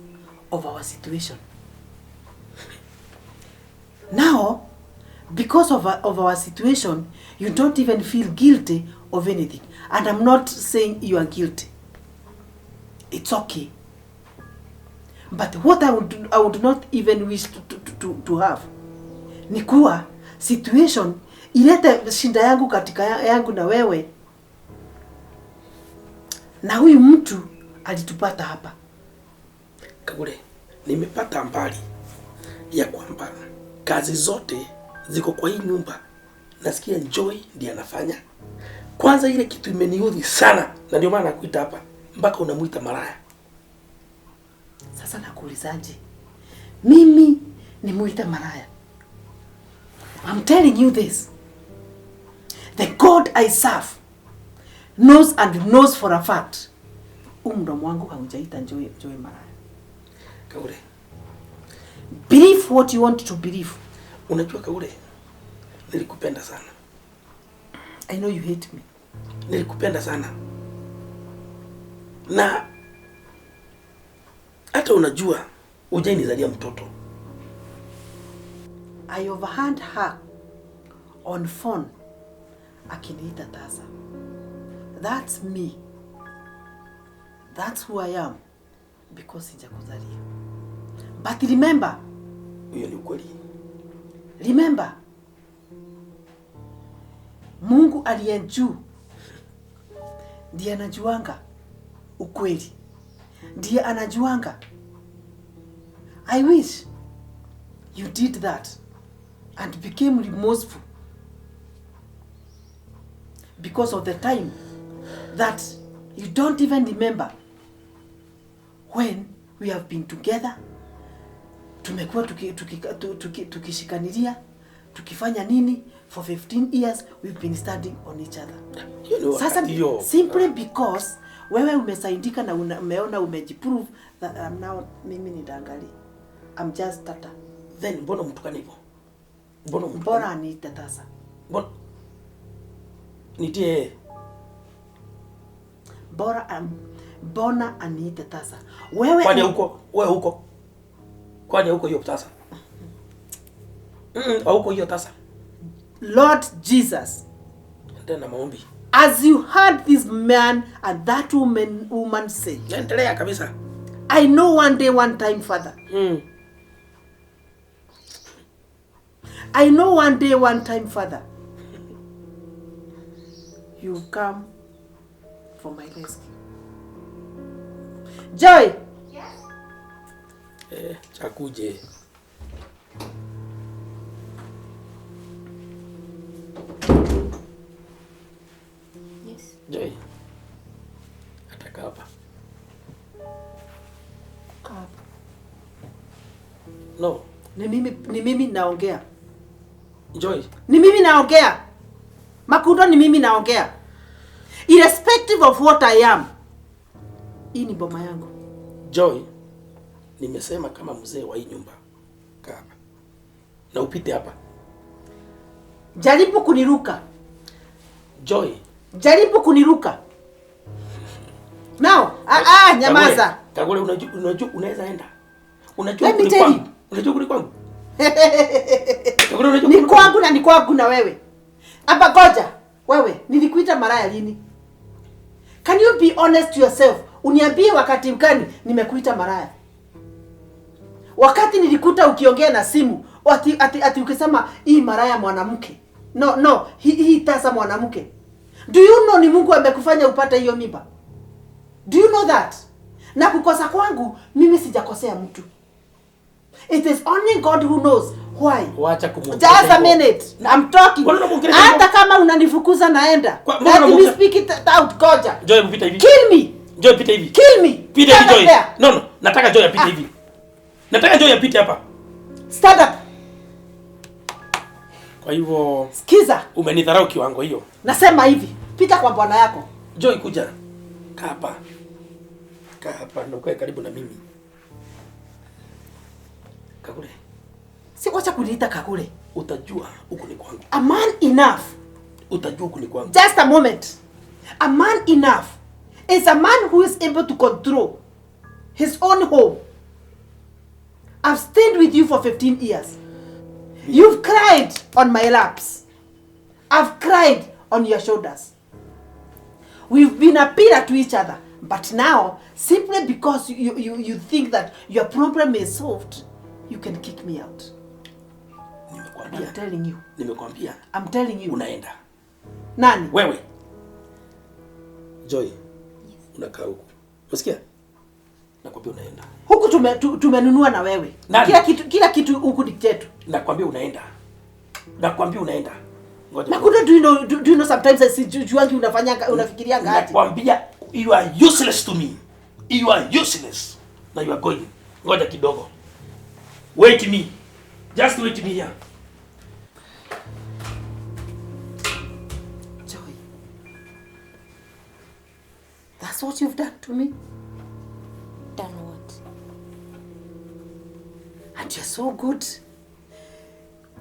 of our situation. Now, because of our situation, you don't even feel guilty of anything. And I'm not saying you are guilty. It's okay. But what I would not even wish to have ni kuwa situation ilete shinda yangu katika yangu na wewe, na huyu mtu alitupata hapa. Kagure, nimepata habari ya kwamba kazi zote ziko kwa hii nyumba. Nasikia Joy ndiye anafanya. Kwanza ile kitu imeniudhi sana, na ndio maana nakuita hapa. Mpaka unamuita malaya. Sasa nakuulizaje? Mimi nimuita malaya? I'm telling you this. The God I serve knows for a fact. Mdomo wangu haujaita Joy malaya. Kagure, believe what you want to believe. Unajua Kagure, nilikupenda sana. I know you hate me. Nilikupenda sana. Na hata unajua hujanizalia mtoto. I overheard her on phone akiniita tasa. That's me. That's who I am because sijakuzalia. But remember, hiyo ni ukweli. Remember, Mungu aliye juu ndiye anajuanga ukweli. Ndiye anajuanga. I wish you did that and became remorseful because of the time that you don't even remember when we have been together. Tumekuwa tukishikanilia, tukifanya nini for 15 years. We've been studying on each other. You know, sasa simply because wewe umesaidika na umeona umejiprove that I'm now mimi ni dangali. I'm just tata. Then mbona mtukane hivyo? Mbona aniite tasa? Nitie. Mbona aniite tasa? Wewe huko. Kwani huko hiyo tasa? Huko hiyo tasa. Lord Jesus. Tena maombi. As you heard this man and that woman say. Endelea kabisa. I know one day, one time, Father. I know one day, one time, Father. You come for my rescue. Joy. Yes. Chakuje. Yes. Joy. Ataka hapa. Kaa. No. Ni mimi naongea. Joy. Ni mimi naongea. Makundo, ni mimi naongea. Irrespective of what I am. Hii ni boma yangu. Joy. Nimesema kama mzee wa hii nyumba. Kaa hapa. Na upite hapa. Jaribu kuniruka. Joy. Jaribu kuniruka. Now, nyamaza. Kagure, unajua unaweza enda. Unajua kuli kwangu. Unajua kuli kwangu. Kagure, unajua ni kwangu na ni kwangu na wewe. Hapa goja. Wewe, nilikuita maraya lini? Can you be honest to yourself? Uniambie wakati mkani nimekuita maraya. Wakati nilikuta ukiongea na simu, ati ukisema hii maraya mwanamke. No, hii tasa mwanamke. Do you know ni Mungu amekufanya upate hiyo mimba? Do you know that? Na kukosa kwangu mimi sijakosea mtu. It is only God who knows why. Wacha kumwongea. Just a minute. I'm talking. Hata kama unanifukuza naenda. Let me speak it out, goja. Joy, mpita hivi. Kill me. Joy, pita hivi. Kill me. Pita hivi, Joy. No, nataka Joy apite hivi. Nataka Joy apite hapa. Stand up. Kwa hivyo sikiza, umenidharau kiwango hiyo. Nasema hivi, pita kwa bwana yako. Joy, kuja. Kaa hapa. Kaa hapa na ukae karibu na mimi. Kagure. Si wacha kuniita Kagure. Utajua huku ni kwangu. A man enough. Utajua huku ni kwangu. Just a moment. A man enough is a man who is able to control his own home. I've stayed with you for 15 years. You've cried on my laps. I've cried on your shoulders. We've been a pillar to each other. But now, simply because you think that your problem is solved, you can kick me out. I'm telling you. Nimekwambia. I'm telling you. Unaenda. Nani? Wewe. Joy. Yes. Unakaa huku. Unasikia? Nakwambia unaenda. Huku tumenunua na wewe. Nani? Kila kitu huku ni chetu. Nakwambia unaenda. Nakwambia unaenda. Ngoja. Nakuda, do you know sometimes sijuangi unafikiria ngapi? Nakwambia you are useless to me. You are useless. Na you are going. Ngoja kidogo. Wait me. Just wait me here. Joy. That's what you've done to me? Done what? And you're so good.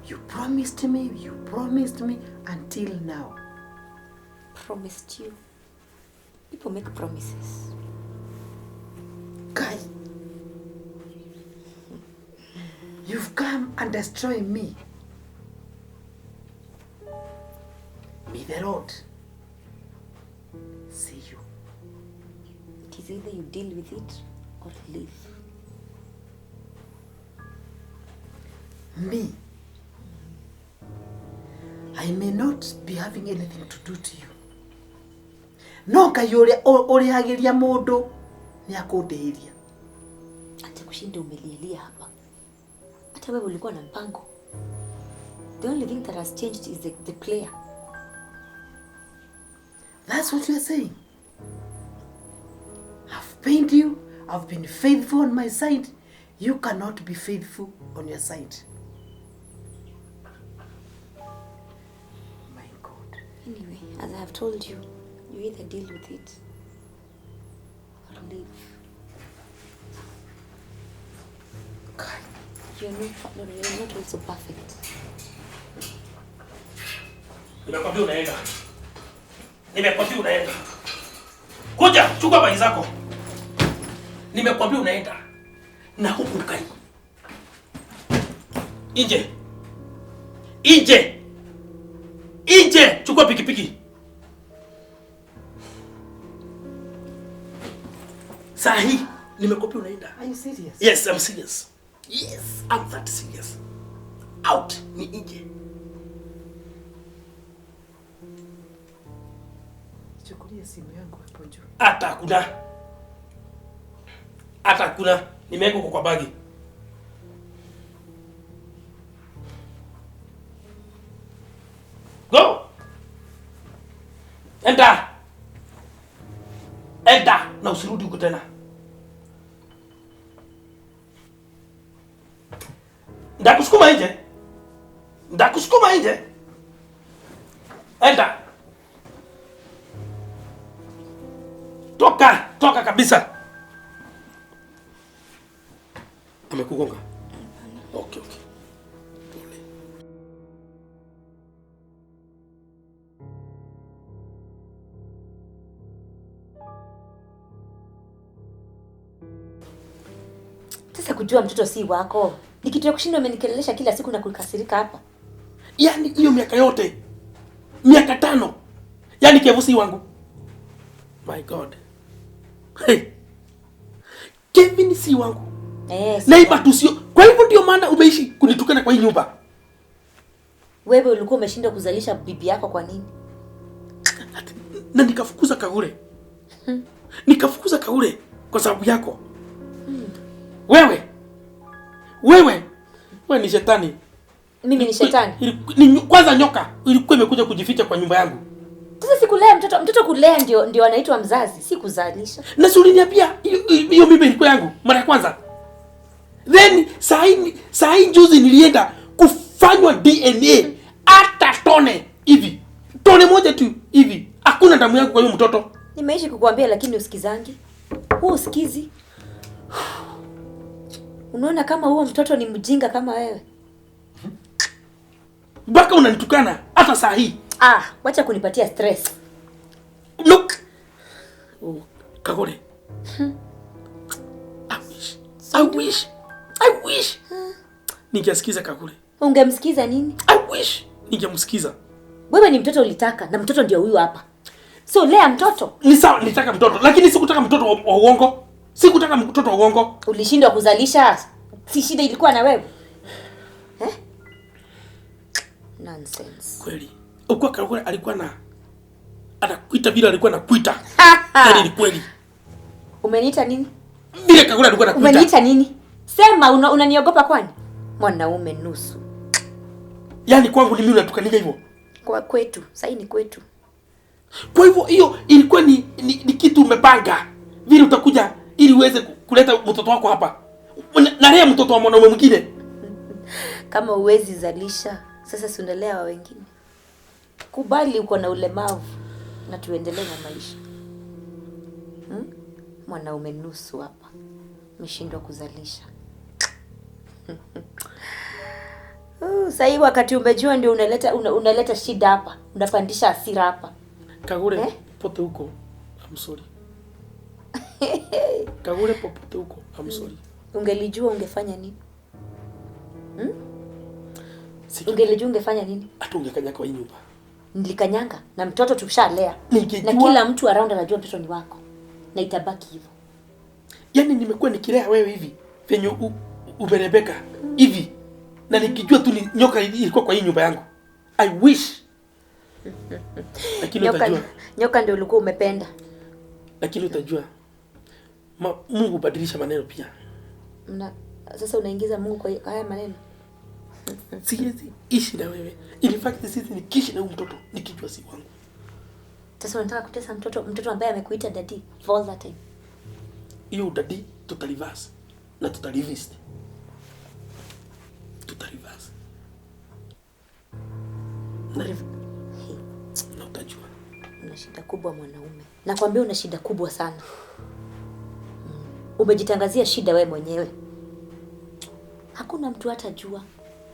You promised me until now. Promised you? People make promises. Guy, you've come and destroyed me. May the Lord see you. It is either you deal with it or leave. Me, I may not be having anything to do to you. No Ngai urihagiria mundu ni akundihiria. Acha kushinda umelialia hapa. Hata wewe ulikuwa na mpango. The only thing that has changed is the player. That's what you're saying. I've paid you. I've been faithful on my side. You cannot be faithful on your side. My God. Anyway, as I have told you, you either deal with it or leave. God. You're not also perfect. Nimekwambia unaenda. Nimekwambia unaenda. Kuja, chukua bagi zako. Nimekwambia unaenda. Na huku kai. Nje. Nje. Nje, chukua pikipiki. Sahi, nimekwambia unaenda. Are you serious? Yes, I'm serious. Yes, I'm that serious. Out, ni nje. Chukulia simu yangu hapo juu. Hata kuna nimeweka kwa bagi. Go. usirudi huko tena. Ndakusukuma nje. Ndakusukuma nje. Enda. Toka kabisa. Amekugonga? Okay. Sasa kujua mtoto si wako ni kitu ya kushindwa umenikelelesha kila siku na kukasirika hapa. Yaani hiyo miaka yote. Miaka 5. Yaani Kevo si wangu. My God. Hey. Kevin si wangu. Naiba tu sio. Kwa hivyo ndio maana umeishi kunitukana kwa hii nyumba. Wewe ulikuwa umeshindwa kuzalisha bibi yako kwa nini? Na nikafukuza Kagure. Nikafukuza Kagure kwa sababu yako. Wewe ni shetani. Mimi ni shetani. Kwanza nyoka ilikuwa imekuja kujificha kwa nyumba yangu. Sasa sikulea mtoto kulea ndio anaitwa mzazi, si kuzalisha. Na si uliniambia hiyo mimba ilikuwa yangu mara ya kwanza. Then saa hii juzi nilienda kufanywa DNA hata tone hivi. Tone moja tu hivi. Hakuna damu yangu kwa hiyo mtoto. Nimeishi kukuambia lakini usikizangi. Wewe usikizi. Unaona kama huo mtoto ni mjinga kama wewe. Baka unanitukana hata saa hii. Wacha kunipatia stress. Look. Kagure. I wish. Ningesikiza Kagure. Ungemsikiza nini? I wish ningemsikiza. Wewe ni mtoto ulitaka na mtoto ndio huyu hapa. So lea mtoto. Ni sawa nitaka mtoto lakini sikutaka mtoto wa uongo. Sikutaka mtoto wa uongo. Ulishindwa kuzalisha. Si shida ilikuwa na wewe. Nonsense. Kweli. Ukua Kagure alikuwa anakuita vile alikuwa anakuita. Yaani ni kweli. Umeniita nini? Vile Kagure alikuwa anakuita. Umeniita nini? Sema unaniogopa kwani? Mwanaume nusu. Yaani kwangu ni mimi unatukanika hivyo. Kwa kwetu, sasa ni kwetu. Kwa hivyo hiyo ilikuwa ni kitu umepanga. Vile utakuja ili uweze kuleta mtoto wako hapa. Nalea mtoto wa mwanaume mwingine. Kama uwezi zalisha, sasa si unalea wa wengine. Kubali uko na ulemavu na tuendelee na maisha. Mwanaume nusu hapa. Umeshindwa kuzalisha. Sasa wakati umejua ndio unaleta shida hapa. Unapandisha hasira hapa. Kagure pote huko. I'm sorry. Kagure popote huko. I'm sorry. Ungelijua ungefanya nini? Ungelijua ungefanya nini? Hata ungekanyanga kwa hii nyumba. Nilikanyanga na mtoto tushalea. Ningejua. Na kila mtu around anajua mtoto ni wako. Na itabaki hivyo. Yaani nimekuwa nikilea wewe hivi. Venye umerebeka hivi. Na nikijua tu ni nyoka ilikuwa kwa hii nyumba yangu. I wish. Lakini utajua. Nyoka ndio ulikuwa umependa. Lakini utajua. Mungu badilisha maneno pia. Sasa unaingiza Mungu kwa haya maneno. Siwezi ishi na wewe. In fact sisi nikiishi na huyu mtoto nikijua si wangu. Sasa unataka kutesa mtoto ambaye amekuita daddy for all that time. Hiyo daddy tutalivas na tutalivist. Tutalivas. Na utajua. Una shida kubwa mwanaume. Nakwambia una shida kubwa sana. Umejitangazia shida wewe mwenyewe. Hakuna mtu hatajua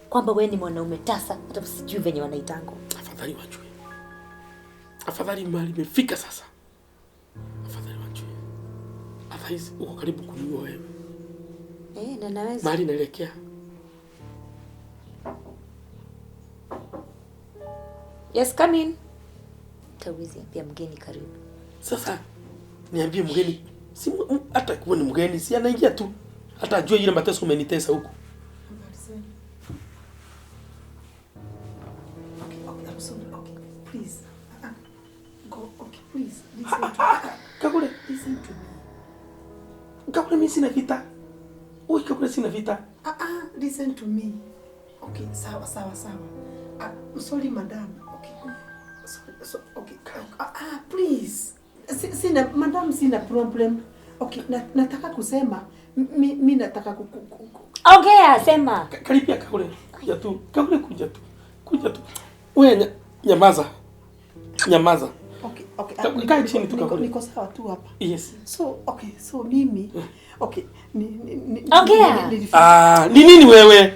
kwamba wewe ni mwanaume tasa, hata usijui venye wanaitango. Afadhali wajue. Afadhali mali imefika sasa. Afadhali wajue. Afadhali uko karibu kuniua wewe. Na naweza. Mali naelekea. Yes, come in. Tawizi pia mgeni karibu. Sasa niambie mgeni, si hata kuwa ni mgeni, si anaingia tu. Hata ajue ile mateso umenitesa huko. Okay, please. Go, okay, please. Listen to me. Kagure, Listen to me. Kagure mimi sina vita. Ui, Kagure sina vita. Listen to me. Okay, sawa. I'm sorry, madam. Okay. Okay. Please. Sina madam, sina problem. Okay, nataka kusema mimi nataka ongea, sema. Karibia Kagure. Kuja tu. Kagure kuja tu. Kuja tu. Wewe nyamaza. Nyamaza. Okay. Kaa chini tu Kagure. Niko sawa tu hapa. Yes. So mimi okay, ongea. Ni nini wewe?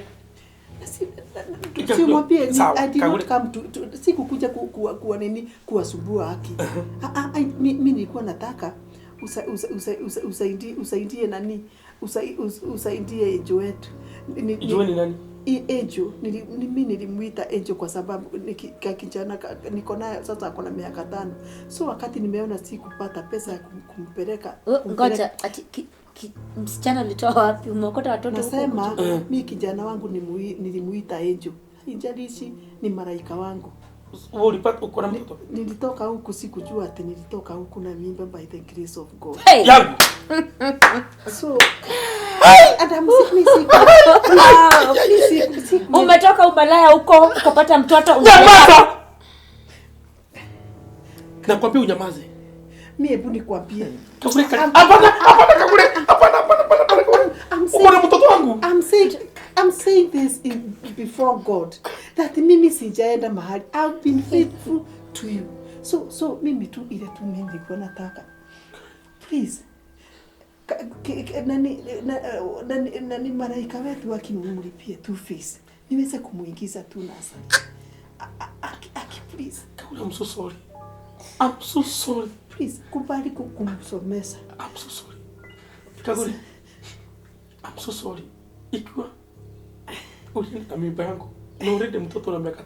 Simwambie I did not come to sikukuja kuwa nini kuwasumbua haki. Mimi nilikuwa nataka usaidie nani? Usaidie Ejo wetu. Ejo ni nani? Ejo mimi nilimuita Ejo kwa sababu kijana niko naye sasa ako na miaka 5. So wakati nimeona sikupata pesa ya kumpeleka. Ngoja msichana alitoa wapi? Umeokota watoto huko? Nasema mimi kijana wangu nilimuita Ejo. Injalishi ni malaika wangu. Wewe ulipata uko na mtoto? Nilitoka huku sikujua ati nilitoka huku na mimba by the grace of God. Hey! Yangu. So Adam siku umetoka umalaya huko ukapata mtoto unyamaza. Nakwambia unyamaze. Mimi hebu nikwambie. Kagure hapana Kagure. Hapana. Uko mtoto wangu. I'm saying this before God that mimi sijaenda mahali. I've been faithful to you. So mimi tu ile tu mimi nilikuwa nataka. Please. Nani malaika wetu wakimulipie tu fees. Niweze kumuingiza tu nasa. Please. I'm so sorry. Please, kubali kumsomesa. I'm so sorry. Kagure. I'm so sorry. Ikiwa ulinita mimba yangu na urede mtoto na miaka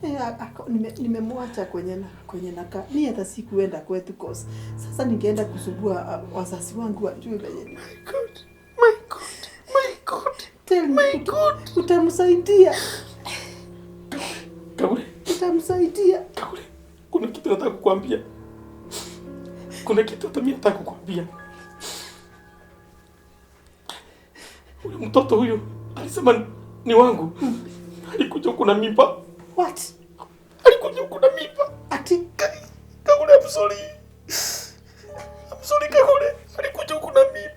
5. Nimemwacha kwenye naka. Mimi hata sikuenda kwetu cause. Sasa ningeenda kusumbua wazazi wangu wajue venye. My God. Tell me. Utamsaidia. Kagure. Utamsaidia. Kagure. Kuna kitu nataka kukuambia. Huyu mtoto huyu alisema ni wangu. Alikuja kuna mimba. What? Alikuja kuna mimba. Ati Kagure, I'm sorry Kagure. Alikuja kuna mimba.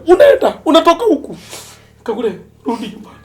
Unaenda. Unatoka huku. Kagure, rudi nyumbani.